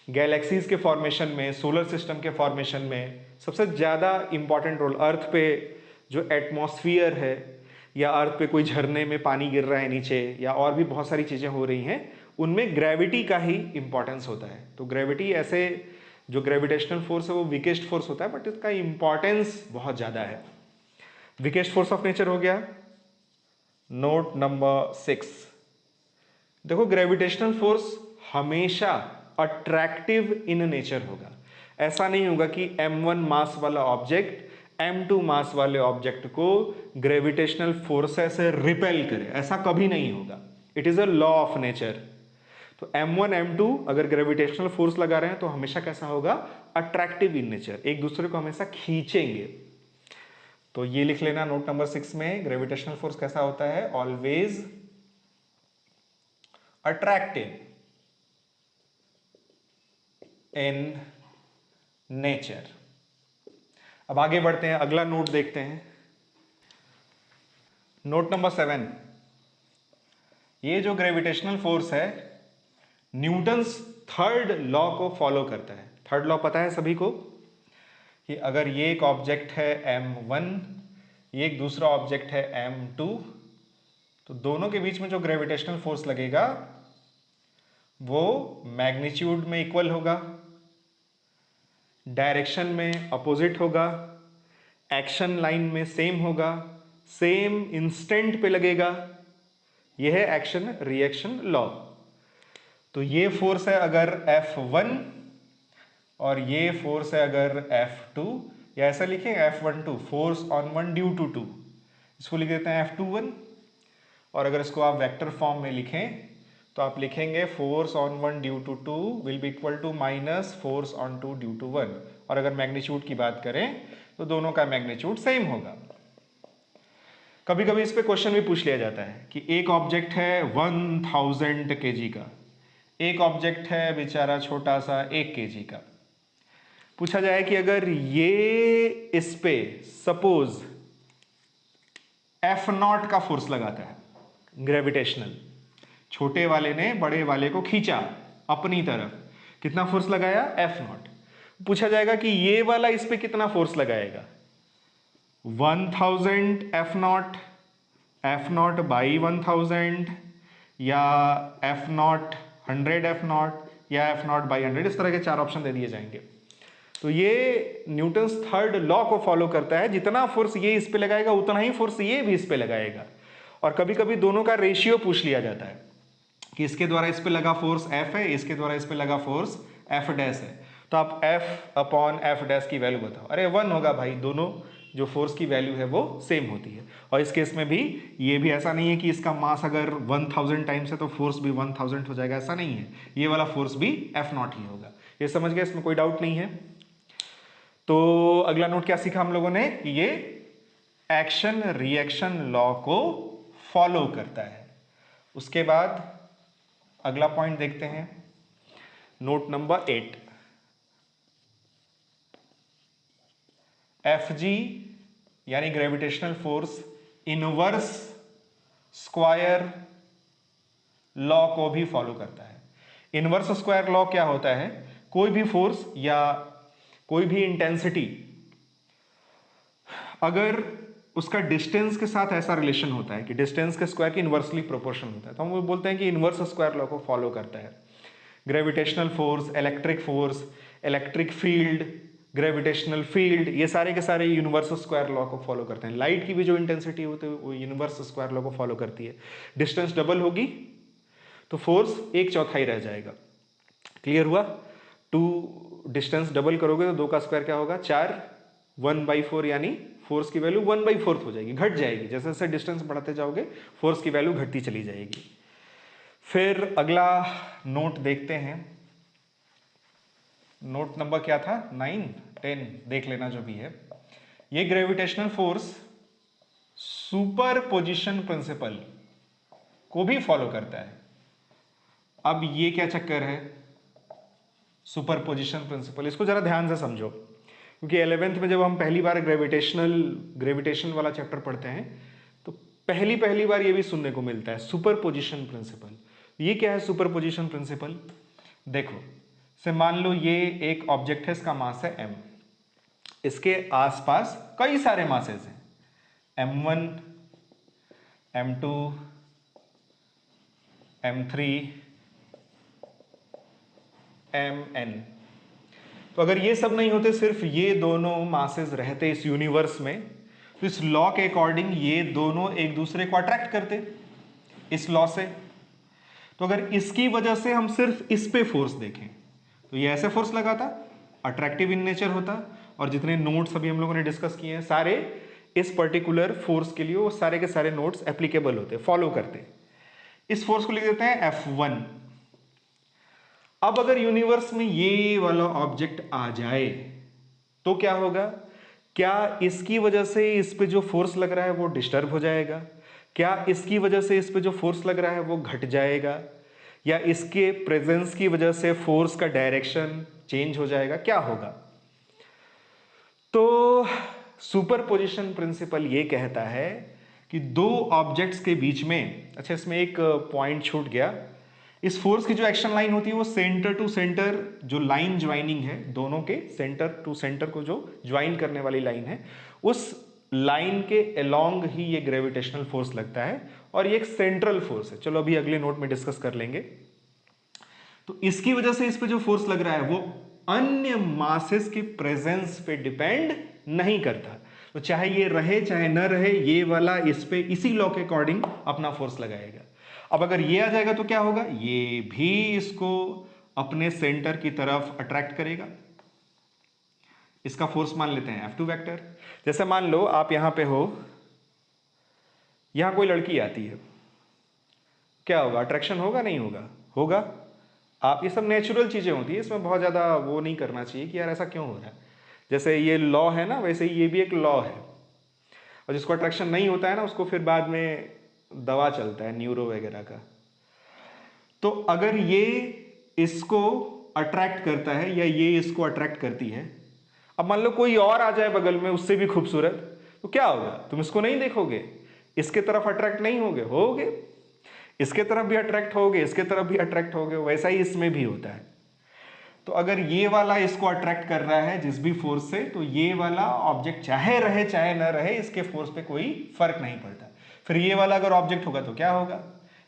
गैलेक्सीज के फॉर्मेशन में, सोलर सिस्टम के फॉर्मेशन में सबसे ज्यादा इंपॉर्टेंट रोल, अर्थ पे जो एटमॉस्फियर है या अर्थ पे कोई झरने में पानी गिर रहा है नीचे या और भी बहुत सारी चीजें हो रही हैं, उनमें ग्रेविटी का ही इंपॉर्टेंस होता है। तो ग्रेविटी ऐसे, जो ग्रेविटेशनल फोर्स है वो वीकेस्ट फोर्स होता है बट इसका इंपॉर्टेंस बहुत ज्यादा है। वीकेस्ट फोर्स ऑफ नेचर हो गया। नोट नंबर 6, देखो ग्रेविटेशनल फोर्स हमेशा अट्रैक्टिव इन नेचर होगा। ऐसा नहीं होगा कि m1 मास वाला ऑब्जेक्ट m2 मास वाले ऑब्जेक्ट को ग्रेविटेशनल फोर्स से रिपेल करे, ऐसा कभी नहीं होगा। It is a law of nature. तो m1 m2 अगर ग्रेविटेशनल फोर्स लगा रहे हैं तो हमेशा कैसा होगा, अट्रैक्टिव इन नेचर, एक दूसरे को हमेशा खींचेंगे। तो ये लिख लेना नोट नंबर 6 में, ग्रेविटेशनल फोर्स कैसा होता है, ऑलवेज अट्रैक्टिव इन नेचर। अब आगे बढ़ते हैं, अगला नोट देखते हैं, नोट नंबर 7। ये जो ग्रेविटेशनल फोर्स है न्यूटन्स थर्ड लॉ को फॉलो करता है। थर्ड लॉ पता है सभी को कि अगर ये एक ऑब्जेक्ट है m1, ये एक दूसरा ऑब्जेक्ट है m2, तो दोनों के बीच में जो ग्रेविटेशनल फोर्स लगेगा वो मैग्नीट्यूड में इक्वल होगा, डायरेक्शन में अपोजिट होगा, एक्शन लाइन में सेम होगा, सेम इंस्टेंट पे लगेगा। यह है एक्शन रिएक्शन लॉ। तो ये फोर्स है अगर F1 और ये फोर्स है अगर F2, या ऐसा लिखें F12, force on one due to two, इसको लिख देते हैं F21। और अगर इसको आप वेक्टर फॉर्म में लिखें तो आप लिखेंगे force on one due to two will be equal to minus force on two due to one. और अगर मैग्नीट्यूड की बात करें तो दोनों का मैग्नीट्यूड सेम होगा। कभी कभी इस पे क्वेश्चन भी पूछ लिया जाता है कि एक ऑब्जेक्ट है 1000 kg का, एक ऑब्जेक्ट है बेचारा छोटा सा 1 kg का। पूछा जाए कि अगर ये इस पे सपोज F0 का फोर्स लगाता है ग्रेविटेशनल, छोटे वाले ने बड़े वाले को खींचा अपनी तरफ, कितना फोर्स लगाया, F0। पूछा जाएगा कि ये वाला इस पे कितना फोर्स लगाएगा, 1000 F0, F0 बाई 1000 या F0 100 F0 या F0 बाई 100, इस तरह के 4 ऑप्शन दे दिए जाएंगे। तो ये न्यूटन्स थर्ड लॉ को फॉलो करता है, जितना फोर्स ये इस पे लगाएगा उतना ही फोर्स ये भी इस पे लगाएगा। और कभी कभी दोनों का रेशियो पूछ लिया जाता है कि इसके द्वारा इस पे लगा फोर्स F है, इसके द्वारा इस पे लगा फोर्स F डैश है, तो आप F अपॉन F डैश की वैल्यू बताओ। अरे 1 होगा भाई, दोनों जो फोर्स की वैल्यू है वो सेम होती है। और इस केस में भी ये भी ऐसा नहीं है कि इसका मास अगर 1000 टाइम्स है तो फोर्स भी 1000 हो जाएगा, ऐसा नहीं है। ये वाला फोर्स भी F0 ही होगा। ये समझ गए, इसमें कोई डाउट नहीं है। तो अगला नोट क्या सीखा हम लोगों ने, कि ये एक्शन रिएक्शन लॉ को फॉलो करता है। उसके बाद अगला पॉइंट देखते हैं, नोट नंबर 8। Fg यानी gravitational force inverse square law को भी फॉलो करता है। इनवर्स स्क्वायर लॉ क्या होता है, कोई भी फोर्स या कोई भी इंटेंसिटी अगर उसका डिस्टेंस के साथ ऐसा रिलेशन होता है कि डिस्टेंस के स्क्वायर की इनवर्सली प्रोपोर्शन होता है, तो हम वो बोलते हैं कि इनवर्स स्क्वायर लॉ को फॉलो करता है। Gravitational force, electric field, gravitational field, ये सारे के सारे यूनिवर्स स्क्वायर लॉ को फॉलो करते हैं। लाइट की भी जो इंटेंसिटी होती है वो यूनिवर्स स्क्वायर लॉ को फॉलो करती है। डिस्टेंस डबल होगी तो फोर्स 1/4 रह जाएगा। क्लियर हुआ? 2 डिस्टेंस डबल करोगे तो 2 का स्क्वायर क्या होगा, 4, 1/4 यानी फोर्स की वैल्यू 1/4 हो जाएगी, घट जाएगी। जैसे जैसे डिस्टेंस बढ़ाते जाओगे फोर्स की वैल्यू घटती चली जाएगी। फिर अगला नोट देखते हैं। नोट नंबर क्या था? 9, 10 देख लेना जो भी है। ये ग्रेविटेशनल फोर्स सुपरपोजिशन प्रिंसिपल को भी फॉलो करता है। अब ये क्या चक्कर है? सुपरपोजिशन प्रिंसिपल, इसको जरा ध्यान से समझो, क्योंकि 11th में जब हम पहली बार ग्रेविटेशन वाला चैप्टर पढ़ते हैं तो पहली बार ये भी सुनने को मिलता है, सुपरपोजिशन प्रिंसिपल। ये क्या है सुपरपोजिशन प्रिंसिपल? देखो, से मान लो ये एक ऑब्जेक्ट है, इसका मास है m, इसके आसपास कई सारे मासेस हैं, m1, m2, m3, mn। तो अगर ये सब नहीं होते, सिर्फ ये दोनों मासेस रहते इस यूनिवर्स में, तो इस लॉ के अकॉर्डिंग ये दोनों एक दूसरे को अट्रैक्ट करते इस लॉ से। तो अगर इसकी वजह से हम सिर्फ इस पे फोर्स देखें तो ये ऐसे फोर्स लगाता, अट्रैक्टिव इन नेचर होता, और जितने नोट्स अभी हम लोगों ने डिस्कस किए हैं सारे इस पर्टिकुलर फोर्स के लिए, वो सारे के सारे नोट्स एप्लीकेबल होते, फॉलो करते। इस फोर्स को लिख देते हैं F1। अब अगर यूनिवर्स में ये वाला ऑब्जेक्ट आ जाए तो क्या होगा? क्या इसकी वजह से इस पे जो फोर्स लग रहा है वो डिस्टर्ब हो जाएगा? क्या इसकी वजह से इस पे जो फोर्स लग रहा है वो घट जाएगा? या इसके प्रेजेंस की वजह से फोर्स का डायरेक्शन चेंज हो जाएगा? क्या होगा? तो सुपरपोजिशन प्रिंसिपल ये कहता है कि दो ऑब्जेक्ट्स के बीच में, अच्छा इसमें एक पॉइंट छूट गया, इस फोर्स की जो एक्शन लाइन होती है वो सेंटर टू सेंटर जो लाइन ज्वाइनिंग है, दोनों के सेंटर टू सेंटर को जो ज्वाइन करने वाली लाइन है, उस लाइन के अलोंग ही ये ग्रेविटेशनल फोर्स लगता है, और ये एक सेंट्रल फोर्स है। चलो अभी अगले नोट में डिस्कस कर लेंगे। तो इसकी वजह से इस पे जो फोर्स लग रहा है वो अन्य मासेस के प्रेजेंस पे डिपेंड नहीं करता। तो चाहे ये रहे चाहे न रहे, ये वाला इस पे इसी लॉ के अकॉर्डिंग अपना फोर्स लगाएगा। अब अगर ये आ जाएगा तो क्या होगा? ये भी इसको अपने सेंटर की तरफ अट्रैक्ट करेगा। इसका फोर्स मान लेते हैं F2 वेक्टर। जैसे मान लो आप यहां पे हो, यहां कोई लड़की आती है, क्या होगा? अट्रैक्शन होगा नहीं होगा? होगा। आप, ये सब नेचुरल चीजें होती है, इसमें बहुत ज्यादा वो नहीं करना चाहिए कि यार ऐसा क्यों हो रहा है। जैसे ये लॉ है ना, वैसे ही ये भी एक लॉ है, और जिसको अट्रैक्शन नहीं होता है ना उसको फिर बाद में दवा चलता है न्यूरो वगैरह का। तो अगर ये इसको अट्रैक्ट करता है या ये इसको अट्रैक्ट करती है, अब मान लो कोई और आ जाए बगल में उससे भी खूबसूरत, तो क्या होगा? तुम इसको नहीं देखोगे, इसके तरफ अट्रैक्ट नहीं होगे, इसके तरफ भी अट्रैक्ट होगे, इसके तरफ भी अट्रैक्ट होगे। वैसा ही इसमें भी होता है। तो अगर ये वाला इसको अट्रैक्ट कर रहा है जिस भी फोर्स से, तो ये वाला ऑब्जेक्ट चाहे रहे चाहे ना रहे, इसके फोर्स पे कोई फर्क नहीं पड़ता। फिर ये वाला अगर ऑब्जेक्ट होगा तो क्या होगा?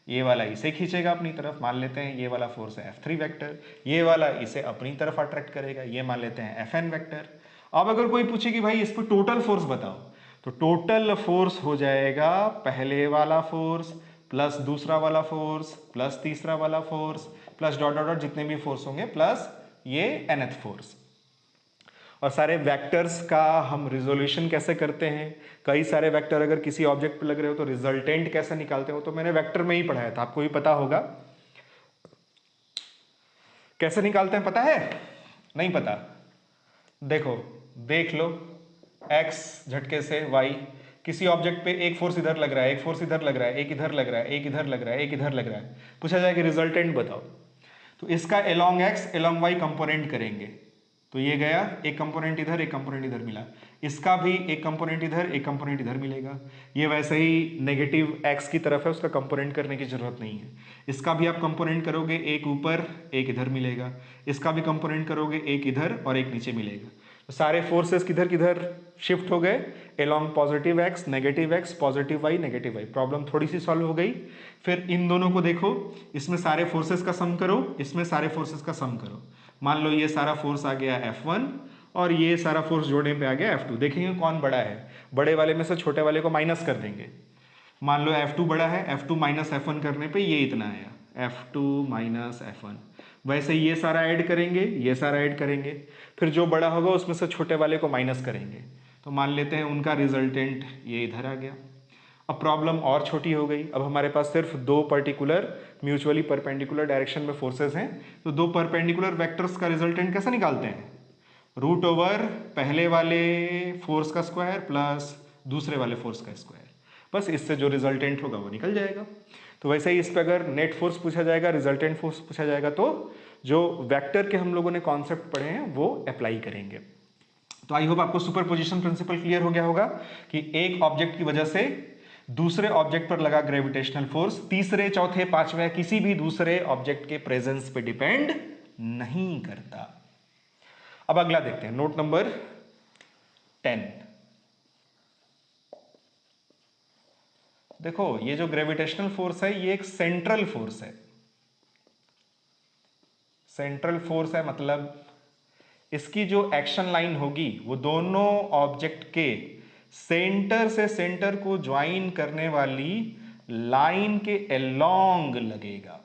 ये वाला इसे खींचेगा अपनी तरफ, मान लेते हैं ये वाला फोर्स है F3 वेक्टर, ये वाला इसे अपनी तरफ अट्रैक्ट करेगा, ये मान लेते हैं FN वेक्टर। अब अगर कोई पूछे कि भाई इस पर टोटल फोर्स बताओ, तो टोटल फोर्स हो जाएगा पहले वाला फोर्स प्लस दूसरा वाला फोर्स प्लस तीसरा वाला force plus dot dot dot जितने भी फोर्स होंगे प्लस ये nth फोर्स। और सारे वेक्टर्स का हम रिजोल्यूशन कैसे करते हैं? कई सारे वेक्टर अगर किसी ऑब्जेक्ट पे लग रहे हो तो रिजल्टेंट कैसे निकालते हो? तो मैंने वेक्टर में ही पढ़ाया था, आपको भी पता होगा। कैसे निकालते हैं पता है? नहीं पता? देखो, देख लो, x झटके से y, किसी ऑब्जेक्ट पे एक फोर्स इधर लग रहा है, एक फोर्स इधर लग रहा है, एक इधर लग रहा है, एक इधर लग रहा है, एक इधर लग रहा है, पूछा जाए कि रिजल्टेंट बताओ, तो इसका along x along y component करेंगे। तो ये गया, एक कंपोनेंट इधर एक कंपोनेंट इधर मिला, इसका भी एक कंपोनेंट इधर एक कंपोनेंट इधर मिलेगा। ये वैसे ही नेगेटिव x की तरफ है, उसका कंपोनेंट करने की जरूरत नहीं है। इसका भी आप कंपोनेंट करोगे, एक ऊपर एक इधर मिलेगा, इसका भी कंपोनेंट करोगे, एक इधर और एक नीचे मिलेगा। तो सारे फोर्सेस किधर किधर शिफ्ट हो गए? along positive x negative x positive y negative y। Problem थोड़ी सी सॉल्व हो गई। फिर इन दोनों को देखो, इसमें सारे फोर्सेस का सम करो, इसमें सारे फोर्सेस का सम करो। मान लो ये सारा फोर्स आ गया F1 और ये सारा फोर्स जोड़ने पे आ गया F2। देखेंगे कौन बड़ा है, बड़े वाले में से छोटे वाले को माइनस कर देंगे। मान लो F2 बड़ा है, F2 माइनस F1 करने पे ये इतना आया, F2 माइनस F1। वैसे ये सारा ऐड करेंगे, ये सारा ऐड करेंगे, फिर जो बड़ा होगा उसमें से छोटे वाले को माइनस करेंगे। तो मान लेते हैं उनका रिजल्टेंट ये इधर आ गया। अब प्रॉब्लम और छोटी हो गई, अब हमारे पास सिर्फ दो पर्टिकुलर म्यूचुअली परपेंडिकुलर डायरेक्शन में फोर्सेस हैं, तो दो परपेंडिकुलर वेक्टर्स का रिजल्टेंट कैसे निकालते हैं? रूट ओवर पहले वाले फोर्स का स्क्वायर प्लस दूसरे वाले फोर्स का स्क्वायर, बस इससे जो रिजल्टेंट होगा वो निकल जाएगा। तो वैसे ही इस पर अगर नेट फोर्स पूछा जाएगा, रिजल्टेंट फोर्स पूछा जाएगा, तो जो वेक्टर के हम लोगों ने कॉन्सेप्ट पढ़े हैं वो अप्लाई करेंगे। तो आई होप आपको सुपरपोजिशन प्रिंसिपल क्लियर हो गया होगा कि एक ऑब्जेक्ट की वजह से दूसरे ऑब्जेक्ट पर लगा ग्रेविटेशनल फोर्स तीसरे, चौथे, पांचवें किसी भी दूसरे ऑब्जेक्ट के प्रेजेंस पे डिपेंड नहीं करता। अब अगला देखते हैं, नोट नंबर 10। देखो ये जो ग्रेविटेशनल फोर्स है ये एक सेंट्रल फोर्स है। सेंट्रल फोर्स है मतलब इसकी जो एक्शन लाइन होगी वो दोनों ऑब्जेक्ट के सेंटर से सेंटर को ज्वाइन करने वाली लाइन के अलोंग लगेगा।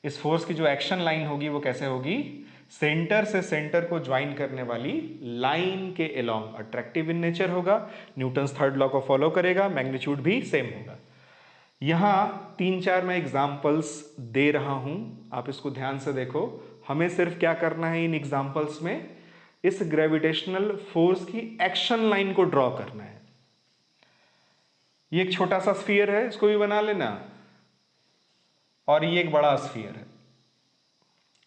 इस फोर्स की जो एक्शन लाइन होगी वो कैसे होगी? सेंटर से सेंटर को ज्वाइन करने वाली लाइन के अलोंग। अट्रैक्टिव इन नेचर होगा, न्यूटन्स थर्ड लॉ को फॉलो करेगा, मैग्नीट्यूड भी सेम होगा। यहां 3-4 मैं एग्जाम्पल्स दे रहा हूं, आप इसको ध्यान से देखो। हमें सिर्फ क्या करना है इन एग्जाम्पल्स में, इस ग्रेविटेशनल फोर्स की एक्शन लाइन को ड्रॉ करना है। ये एक छोटा सा स्फीयर है, इसको भी बना लेना, और ये एक बड़ा स्फीयर है,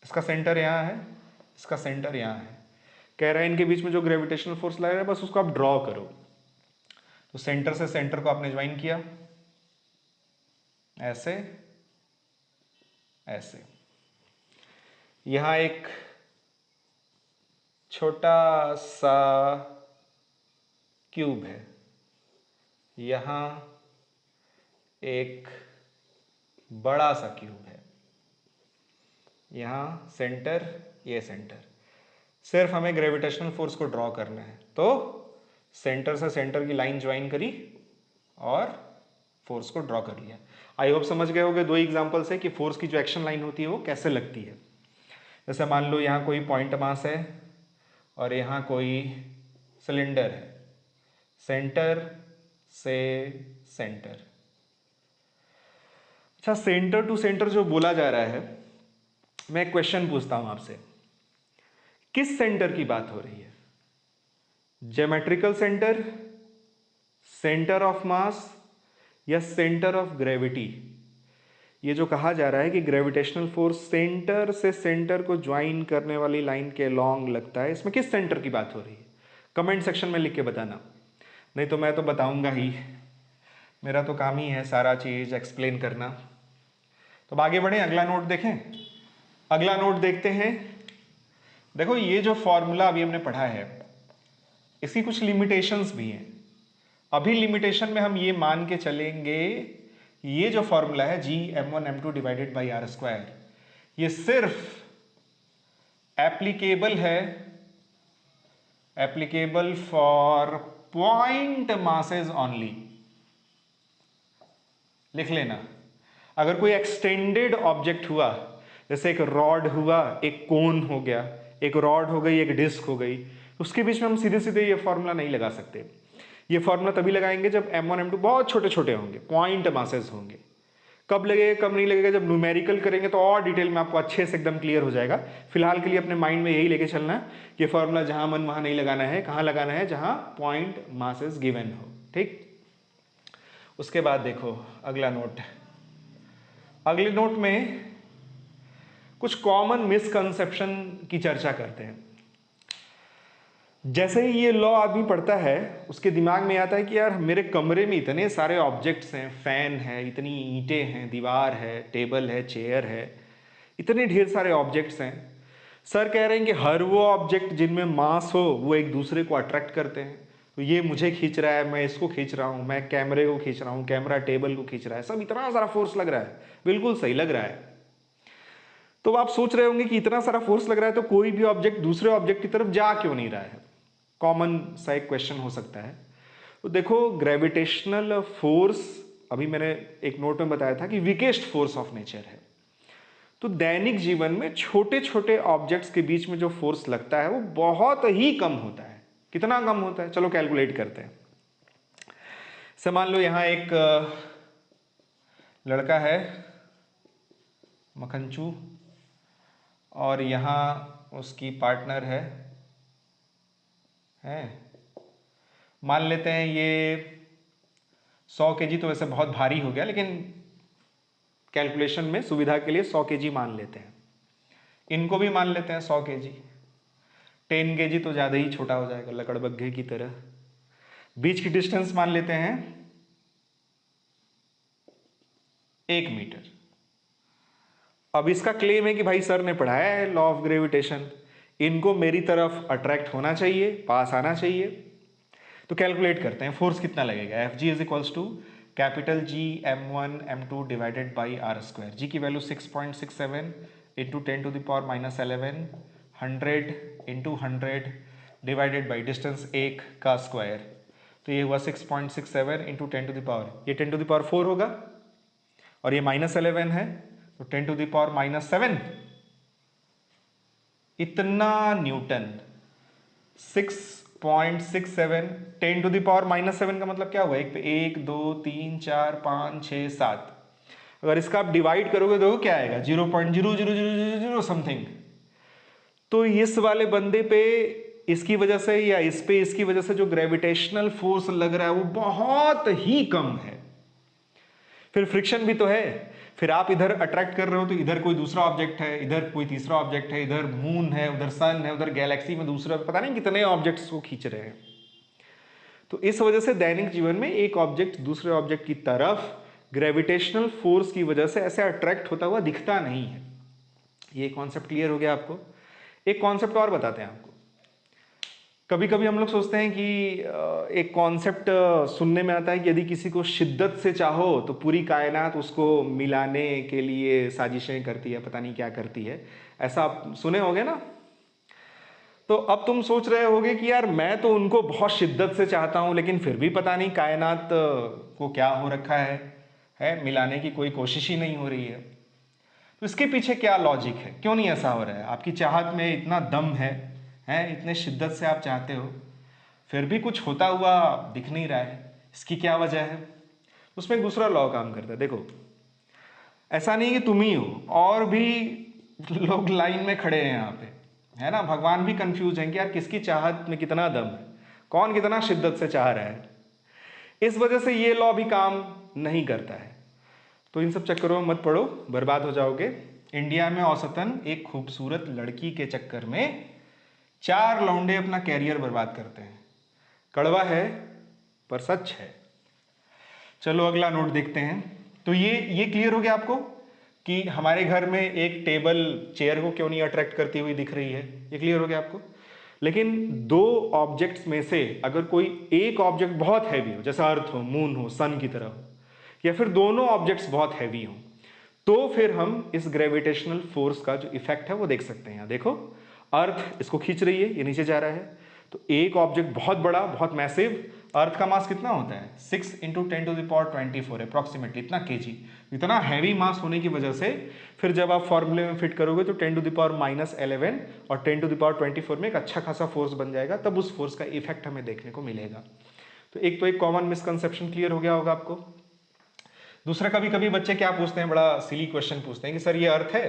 इसका सेंटर यहां है, इसका सेंटर यहां है। कह रहा है इनके बीच में जो ग्रेविटेशनल फोर्स लग रहा है बस उसको आप ड्रॉ करो। तो सेंटर से सेंटर को आपने ज्वाइन किया ऐसे ऐसे। यहां एक छोटा सा क्यूब है, यहां एक बड़ा सा क्यूब है, यहां सेंटर, ये सेंटर। सिर्फ हमें ग्रेविटेशनल फोर्स को ड्रॉ करना है, तो सेंटर से सेंटर की लाइन ज्वाइन करी और फोर्स को ड्रॉ कर लिया। आई होप समझ गए होंगे दो एग्जांपल से कि फोर्स की जो एक्शन लाइन होती है वो कैसे लगती है। जैसे मान लो यहाँ कोई पॉइंट मास है और यहाँ कोई सिलेंडर है, सेंटर से सेंटर। अच्छा, सेंटर टू सेंटर जो बोला जा रहा है, मैं एक क्वेश्चन पूछता हूं आपसे, किस सेंटर की बात हो रही है? Geometrical centre, centre of mass, या सेंटर ऑफ ग्रेविटी? ये जो कहा जा रहा है कि ग्रेविटेशनल फोर्स सेंटर से सेंटर को ज्वाइन करने वाली लाइन के लॉन्ग लगता है, इसमें किस सेंटर की बात हो रही है? कमेंट सेक्शन में लिख के बताना, नहीं तो मैं तो बताऊंगा ही, मेरा तो काम ही है सारा चीज एक्सप्लेन करना। तो अब आगे बढ़े, अगला नोट देखें। अगला नोट देखते हैं। देखो ये जो फॉर्मूला अभी हमने पढ़ा है इसकी कुछ लिमिटेशंस भी हैं। अभी लिमिटेशन में हम ये मान के चलेंगे ये जो फॉर्मूला है Gm1m2 divided by R square, ये सिर्फ एप्लीकेबल है, applicable for point masses only. लिख लेना, अगर कोई एक्सटेंडेड ऑब्जेक्ट हुआ, जैसे एक रॉड हुआ, एक कोन हो गया, एक रॉड हो गई, एक डिस्क हो गई, उसके बीच में हम सीधे सीधे ये फॉर्मूला नहीं लगा सकते। ये फॉर्मूला तभी लगाएंगे जब m1 m2 बहुत छोटे छोटे होंगे, पॉइंट मासेस होंगे। कब लगेगा कब नहीं लगेगा, जब न्यूमेरिकल करेंगे तो और डिटेल में आपको अच्छे से एकदम क्लियर हो जाएगा। फिलहाल के लिए अपने माइंड में यही लेके चलना है कि फॉर्मूला जहां मन वहां नहीं लगाना है, कहां लगाना है? जहां पॉइंट मासेस गिवन हो। ठीक, उसके बाद देखो अगला नोट। अगले नोट में कुछ कॉमन मिसकंसेप्शन की चर्चा करते हैं। जैसे ही ये लॉ आदमी पढ़ता है उसके दिमाग में आता है कि यार मेरे कमरे में इतने सारे ऑब्जेक्ट्स हैं, फैन है, इतनी ईंटें हैं, दीवार है, टेबल है, चेयर है, इतने ढेर सारे ऑब्जेक्ट्स हैं। सर कह रहे हैं कि हर वो ऑब्जेक्ट जिनमें मास हो वो एक दूसरे को अट्रैक्ट करते हैं। तो ये मुझे खींच रहा है, मैं इसको खींच रहा हूँ, मैं कैमरे को खींच रहा हूँ, कैमरा टेबल को खींच रहा है, सब इतना सारा फोर्स लग रहा है। बिल्कुल सही लग रहा है। तो आप सोच रहे होंगे कि इतना सारा फोर्स लग रहा है तो कोई भी ऑब्जेक्ट दूसरे ऑब्जेक्ट की तरफ जा क्यों नहीं रहा है? कॉमन सा एक क्वेश्चन हो सकता है। तो देखो ग्रेविटेशनल फोर्स, अभी मैंने एक नोट में बताया था कि वीकेस्ट फोर्स ऑफ नेचर है। तो दैनिक जीवन में छोटे छोटे ऑब्जेक्ट्स के बीच में जो फोर्स लगता है वो बहुत ही कम होता है। कितना कम होता है, चलो कैलकुलेट करते हैं। से मान लो यहाँ एक लड़का है मखनचू और यहाँ उसकी पार्टनर है मान लेते हैं ये 100 केजी, तो वैसे बहुत भारी हो गया लेकिन कैलकुलेशन में सुविधा के लिए 100 केजी मान लेते हैं। इनको भी मान लेते हैं 100 केजी। 10 केजी तो ज़्यादा ही छोटा हो जाएगा, लकड़बग्घे की तरह। बीच की डिस्टेंस मान लेते हैं 1 मीटर। अब इसका क्लेम है कि भाई सर ने पढ़ाया है लॉ ऑफ ग्रेविटेशन, इनको मेरी तरफ अट्रैक्ट होना चाहिए, पास आना चाहिए। तो कैलकुलेट करते हैं फोर्स कितना लगेगा। F G is equals to capital G m1 m2 divided by R square. G की value 6.67 into 10⁻11 100 into 100 divided by distance 1 का स्क्वायर। तो ये हुआ 6.67 इंटू 10⁻, ये 10⁻4 होगा और ये -11 है तो 10⁻⁻7 इतना न्यूटन। 6.67 10⁻⁻7 का मतलब क्या हुआ, एक पे 1 2 3 4 5 6 7। अगर इसका आप डिवाइड करोगे तो क्या आएगा 0.0000 समथिंग। तो इस वाले बंदे पे इसकी वजह से या इस पे इसकी वजह से जो ग्रेविटेशनल फोर्स लग रहा है वो बहुत ही कम है। फिर फ्रिक्शन भी तो है, फिर आप इधर अट्रैक्ट कर रहे हो तो इधर कोई दूसरा ऑब्जेक्ट है, इधर कोई तीसरा ऑब्जेक्ट है, इधर मून है, उधर सन है, उधर गैलेक्सी में दूसरा, पता नहीं कितने ऑब्जेक्ट्स को खींच रहे हैं। तो इस वजह से दैनिक जीवन में एक ऑब्जेक्ट दूसरे ऑब्जेक्ट की तरफ ग्रेविटेशनल फोर्स की वजह से ऐसे अट्रैक्ट होता हुआ दिखता नहीं है। ये कॉन्सेप्ट क्लियर हो गया आपको। एक कॉन्सेप्ट और बताते हैं आपको। कभी कभी हम लोग सोचते हैं कि एक कॉन्सेप्ट सुनने में आता है कि यदि किसी को शिद्दत से चाहो तो पूरी कायनात उसको मिलाने के लिए साजिशें करती है, पता नहीं क्या करती है, ऐसा आप सुने होंगे ना। तो अब तुम सोच रहे होगे कि यार मैं तो उनको बहुत शिद्दत से चाहता हूं लेकिन फिर भी पता नहीं कायनात को क्या हो रखा है मिलाने की कोई कोशिश ही नहीं हो रही है। तो इसके पीछे क्या लॉजिक है, क्यों नहीं ऐसा हो रहा है? आपकी चाहत में इतना दम है, इतने शिद्दत से आप चाहते हो, फिर भी कुछ होता हुआ दिख नहीं रहा है, इसकी क्या वजह है? उसमें दूसरा लॉ काम करता है। देखो, ऐसा नहीं कि तुम ही हो, और भी लोग लाइन में खड़े हैं यहाँ पे, है ना। भगवान भी कंफ्यूज हैं कि यार किसकी चाहत में कितना दम है, कौन कितना शिद्दत से चाह रहा है। इस वजह से ये लॉ भी काम नहीं करता है। तो इन सब चक्करों में मत पड़ो, बर्बाद हो जाओगे। इंडिया में औसतन एक खूबसूरत लड़की के चक्कर में 4 लौंडे अपना कैरियर बर्बाद करते हैं। कड़वा है पर सच है। चलो अगला नोट देखते हैं। तो ये क्लियर हो गया आपको कि हमारे घर में एक टेबल चेयर को क्यों नहीं अट्रैक्ट करती हुई दिख रही है, ये क्लियर हो गया आपको। लेकिन 2 ऑब्जेक्ट्स में से अगर कोई एक ऑब्जेक्ट बहुत हैवी हो, जैसे अर्थ हो, मून हो, सन की तरह हो, या फिर दोनों ऑब्जेक्ट्स बहुत हैवी हो, तो फिर हम इस ग्रेविटेशनल फोर्स का जो इफेक्ट है वो देख सकते हैं। यहाँ देखो, अर्थ इसको खींच रही है, ये नीचे जा रहा है, तो एक ऑब्जेक्ट बहुत बड़ा, बहुत मैसिव, अर्थ का मास कितना होता है 6 × 10⁻24 अप्रॉक्सीमेटली, इतना केजी। इतना हैवी मास होने की वजह से फिर जब आप फॉर्मूले में फिट करोगे तो 10⁻−11 और 10⁻24 में एक अच्छा खासा फोर्स बन जाएगा, तब उस फोर्स का इफेक्ट हमें देखने को मिलेगा। तो एक कॉमन मिसकंसेप्शन क्लियर हो गया होगा आपको। दूसरा, कभी कभी बच्चे क्या पूछते हैं, बड़ा सिली क्वेश्चन पूछते हैं कि सर ये अर्थ है,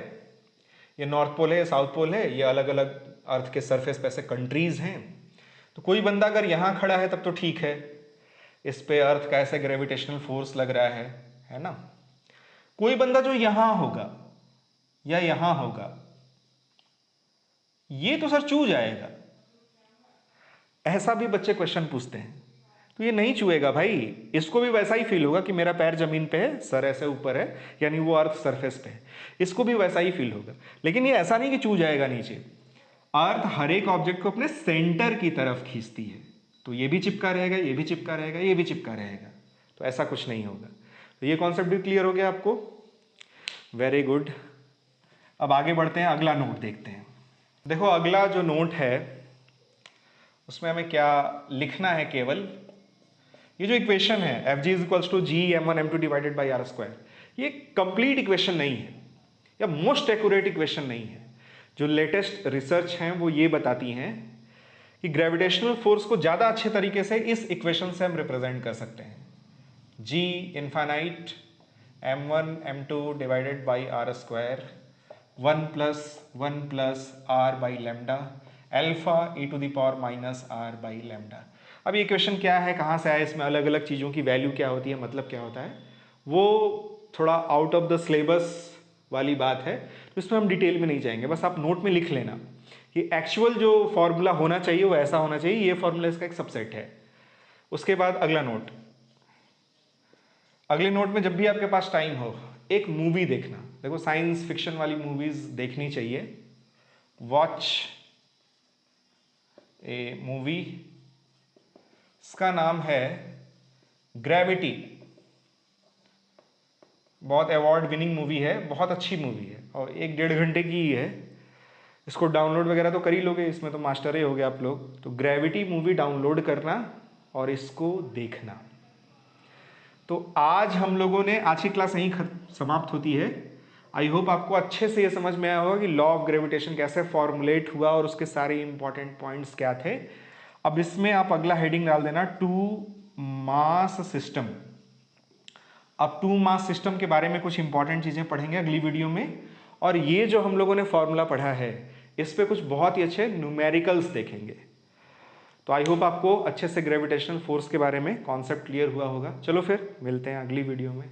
ये नॉर्थ पोल है, साउथ पोल है, ये अलग अलग अर्थ के सरफेस पे ऐसे कंट्रीज हैं। तो कोई बंदा अगर यहाँ खड़ा है तब तो ठीक है, इस पे अर्थ का ऐसे ग्रेविटेशनल फोर्स लग रहा है ना। कोई बंदा जो यहाँ होगा या यहाँ होगा, ये तो सर चू जाएगा। ऐसा भी बच्चे क्वेश्चन पूछते हैं। तो ये नहीं चुएगा भाई, इसको भी वैसा ही फील होगा कि मेरा पैर जमीन पे है, सर ऐसे ऊपर है, यानी वो अर्थ सरफेस पे है, इसको भी वैसा ही फील होगा। लेकिन ये ऐसा नहीं कि चू जाएगा नीचे। अर्थ हर एक ऑब्जेक्ट को अपने सेंटर की तरफ खींचती है, तो ये भी चिपका रहेगा, ये भी चिपका रहेगा, ये भी चिपका रहेगा, तो ऐसा कुछ नहीं होगा। तो ये कॉन्सेप्ट भी क्लियर हो गया आपको, वेरी गुड। अब आगे बढ़ते हैं, अगला नोट देखते हैं। देखो, अगला जो नोट है उसमें हमें क्या लिखना है, केवल ये जो इक्वेशन है F G is equals to G m1 m2 divided by R square, ये कंप्लीट इक्वेशन नहीं है या मोस्ट एक्यूरेट इक्वेशन नहीं है। जो लेटेस्ट रिसर्च हैं वो ये बताती हैं कि ग्रेविटेशनल फोर्स को ज़्यादा अच्छे तरीके से इस इक्वेशन से हम रिप्रेजेंट कर सकते हैं, G infinite m1 m2 divided by R square 1 + r by lambda alpha e⁻⁻r by lambda. अब ये क्वेश्चन क्या है, कहाँ से आया, इसमें अलग अलग चीज़ों की वैल्यू क्या होती है, मतलब क्या होता है, वो थोड़ा आउट ऑफ द सिलेबस वाली बात है, तो इसमें हम डिटेल में नहीं जाएंगे। बस आप नोट में लिख लेना कि एक्चुअल जो फॉर्मूला होना चाहिए वो ऐसा होना चाहिए, ये फॉर्मूला इसका एक सबसेट है। उसके बाद अगला नोट, अगले नोट में जब भी आपके पास टाइम हो एक मूवी देखना। देखो साइंस फिक्शन वाली मूवीज देखनी चाहिए। वॉच ए मूवी, इसका नाम है ग्रेविटी। बहुत अवार्ड विनिंग मूवी है, बहुत अच्छी मूवी है और 1-1.5 घंटे की ही है। इसको डाउनलोड वगैरह तो कर ही लोगे, इसमें तो मास्टर ही हो गए आप लोग। तो ग्रेविटी मूवी डाउनलोड करना और इसको देखना। तो आज हम लोगों ने, आज की क्लास यहीं समाप्त होती है। आई होप आपको अच्छे से ये समझ में आया होगा कि लॉ ऑफ ग्रेविटेशन कैसे फॉर्मुलेट हुआ और उसके सारे इंपॉर्टेंट पॉइंट्स क्या थे। अब इसमें आप अगला हेडिंग डाल देना, टू मास सिस्टम। अब टू मास सिस्टम के बारे में कुछ इंपॉर्टेंट चीजें पढ़ेंगे अगली वीडियो में, और ये जो हम लोगों ने फॉर्मूला पढ़ा है इस पे कुछ बहुत ही अच्छे न्यूमेरिकल्स देखेंगे। तो आई होप आपको अच्छे से ग्रेविटेशनल फोर्स के बारे में कॉन्सेप्ट क्लियर हुआ होगा। चलो फिर मिलते हैं अगली वीडियो में।